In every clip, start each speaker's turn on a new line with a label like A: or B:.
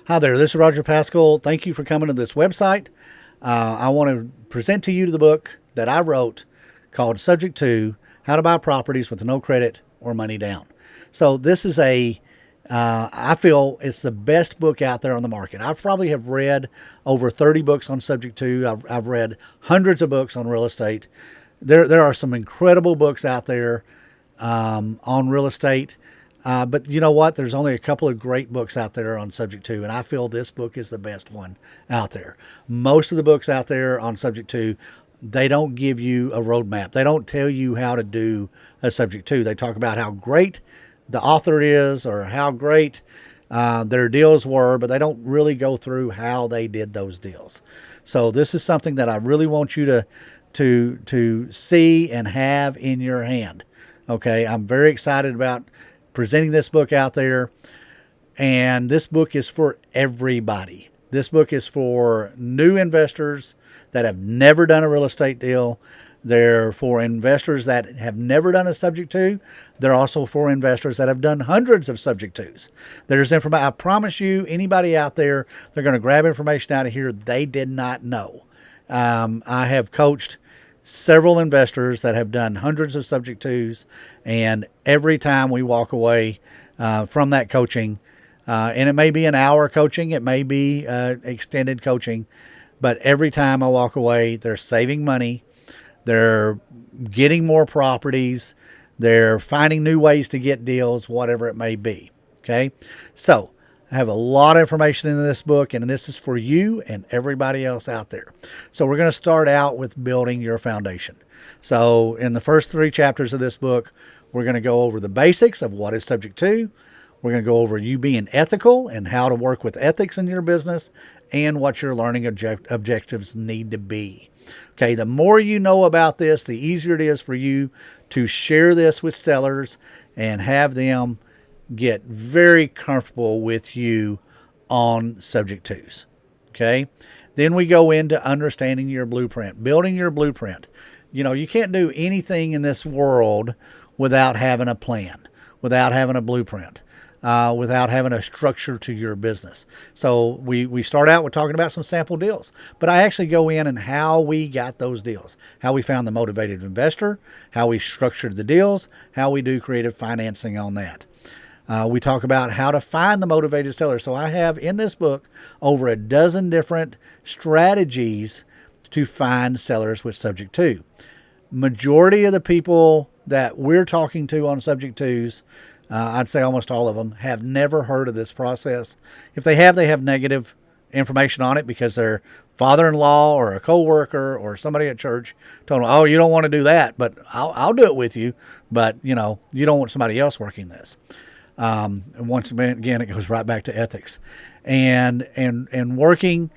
A: Hi there, this is Roger Pascal. Thank you for coming to this website. I want to present to you the book that I wrote called Subject to How to Buy Properties with No Credit or Money Down. So this is I feel it's the best book out there on the market. I probably have read over 30 books on Subject to. I've read hundreds of books on real estate. There are some incredible books out there on real estate. But you know what? There's only a couple of great books out there on Subject to, and I feel this book is the best one out there. Most of the books out there on Subject to, they don't give you a roadmap. They don't tell you how to do a Subject to. They talk about how great the author is or how great their deals were, but they don't really go through how they did those deals. So this is something that I really want you to see and have in your hand. Okay, I'm very excited about presenting this book out there, and this book is for everybody. This book is for new investors that have never done a real estate deal. They're for investors that have never done a Subject to. They're also for investors that have done hundreds of Subject tos. There's information. I promise you, anybody out there, they're going to grab information out of here they did not know. I have coached several investors that have done hundreds of Subject tos, and every time we walk away from that coaching, and it may be an hour coaching, it may be extended coaching, but every time I walk away, they're saving money, they're getting more properties, they're finding new ways to get deals, whatever it may be. Okay, so I have a lot of information in this book, and this is for you and everybody else out there. So we're going to start out with building your foundation. So in the first 3 chapters of this book, we're going to go over the basics of what is Subject to. We're going to go over you being ethical and how to work with ethics in your business and what your learning objectives need to be. Okay, the more you know about this, the easier it is for you to share this with sellers and have them get very comfortable with you on Subject tos. Okay. Then we go into understanding your blueprint, building your blueprint. You know, you can't do anything in this world without having a plan, without having a blueprint, without having a structure to your business. So we start out with talking about some sample deals, but I actually go in and how we got those deals, how we found the motivated investor, how we structured the deals, how we do creative financing on that. We talk about how to find the motivated seller. So I have in this book over a dozen different strategies to find sellers with Subject to. Majority of the people that we're talking to on Subject tos, I'd say almost all of them, have never heard of this process. If they have negative information on it because their father-in-law or a coworker or somebody at church told them, oh, you don't want to do that, but I'll do it with you. But, you know, you don't want somebody else working this. And once again, it goes right back to ethics and working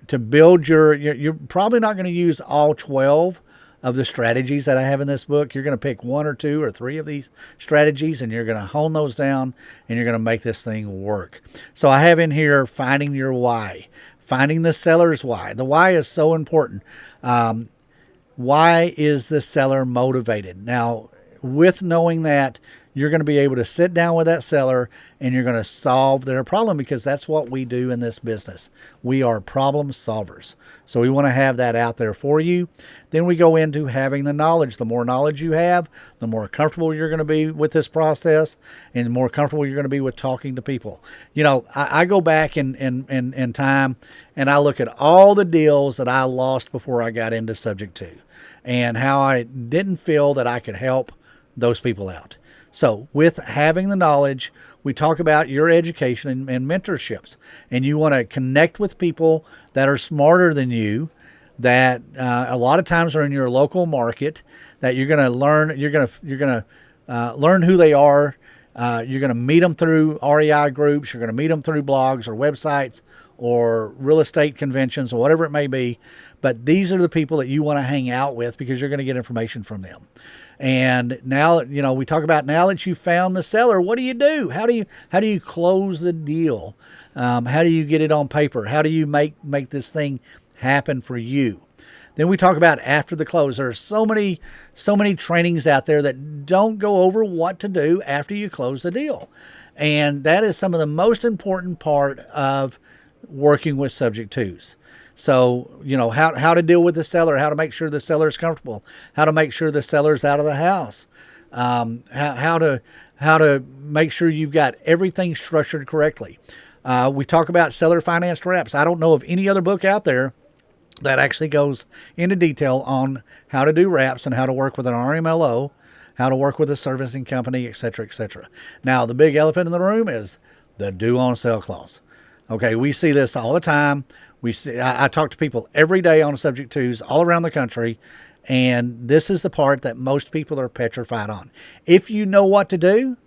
A: to build you're probably not going to use all 12 of the strategies that I have in this book. You're going to pick 1 or 2 or 3 of these strategies, and you're going to hone those down, and you're going to make this thing work. So I have in here finding your why, finding the seller's why. The why is so important. Why is the seller motivated? Now, with knowing that, you're going to be able to sit down with that seller and you're going to solve their problem, because that's what we do in this business. We are problem solvers. So we want to have that out there for you. Then we go into having the knowledge. The more knowledge you have, the more comfortable you're going to be with this process, and the more comfortable you're going to be with talking to people. You know, I go back in time and I look at all the deals that I lost before I got into Subject to, and how I didn't feel that I could help those people out. So with having the knowledge, we talk about your education and mentorships, and you want to connect with people that are smarter than you, that a lot of times are in your local market, that you're going to learn, you're going to learn who they are. You're going to meet them through REI groups. You're going to meet them through blogs or websites or real estate conventions or whatever it may be. But these are the people that you want to hang out with, because you're going to get information from them. And now, you know, we talk about, now that you found the seller, what do you do? How do you close the deal? How do you get it on paper? How do you make this thing happen for you? Then we talk about after the close. There are so many trainings out there that don't go over what to do after you close the deal. And that is some of the most important part of working with subject twos. So, how to deal with the seller, how to make sure the seller is comfortable, how to make sure the seller's out of the house, how to make sure you've got everything structured correctly. We talk about seller financed wraps. I don't know of any other book out there that actually goes into detail on how to do wraps and how to work with an RMLO, how to work with a servicing company, et cetera, et cetera. Now, the big elephant in the room is the due on sale clause. Okay, we see this all the time. I talk to people every day on subject twos all around the country, and this is the part that most people are petrified on. If you know what to do,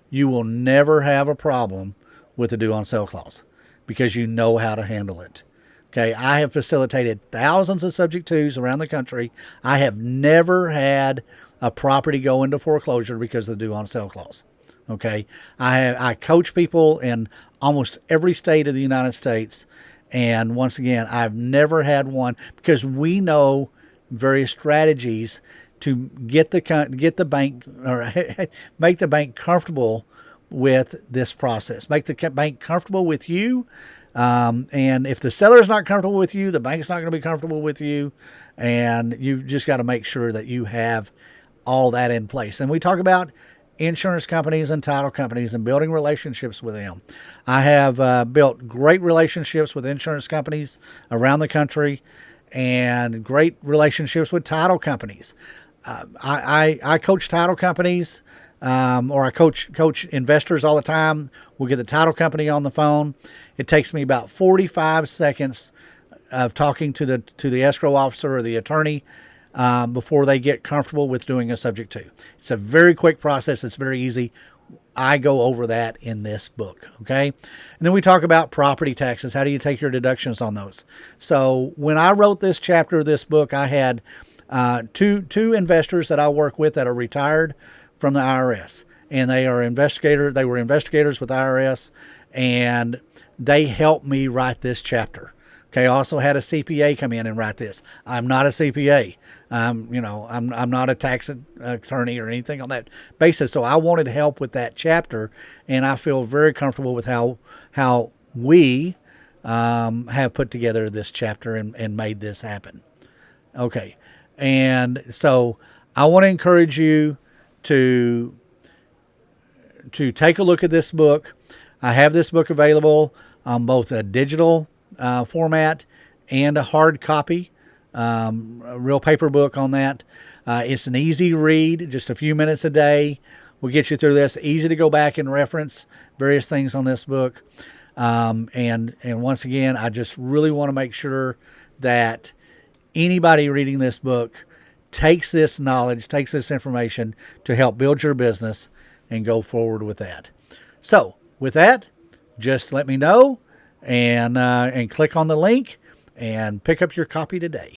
A: you will never have a problem with the due on sale clause because you know how to handle it. Okay, I have facilitated thousands of subject twos around the country. I have never had a property go into foreclosure because of the due on sale clause. Okay, I coach people in almost every state of the United States, and once again, I've never had one because we know various strategies to get the bank or make the bank comfortable with this process. Make the bank comfortable with you. And if the seller is not comfortable with you, the bank's not going to be comfortable with you. And you've just got to make sure that you have all that in place. And we talk about insurance companies and title companies and building relationships with them. I have built great relationships with insurance companies around the country and great relationships with title companies. I coach title companies. Or I coach investors all the time. We'll get the title company on the phone. It takes me about 45 seconds of talking to the escrow officer or the attorney before they get comfortable with doing a subject to. It's a very quick process. It's very easy. I go over that in this book. Okay. And then we talk about property taxes. How do you take your deductions on those? So when I wrote this chapter of this book, I had two investors that I work with that are retired from the IRS, and they were investigators with IRS, and they helped me write this chapter. Okay, I also had a CPA come in and write this. I'm not a CPA. I'm not a tax attorney or anything on that basis. So I wanted help with that chapter, and I feel very comfortable with how we have put together this chapter and made this happen. Okay, and so I want to encourage you to take a look at this book. I have this book available on both a digital format and a hard copy, a real paper book on that. It's an easy read, just a few minutes a day will get you through this. Easy to go back and reference various things on this book. And once again, I just really want to make sure that anybody reading this book takes this knowledge, takes this information to help build your business and go forward with that. So with that, just let me know and click on the link and pick up your copy today.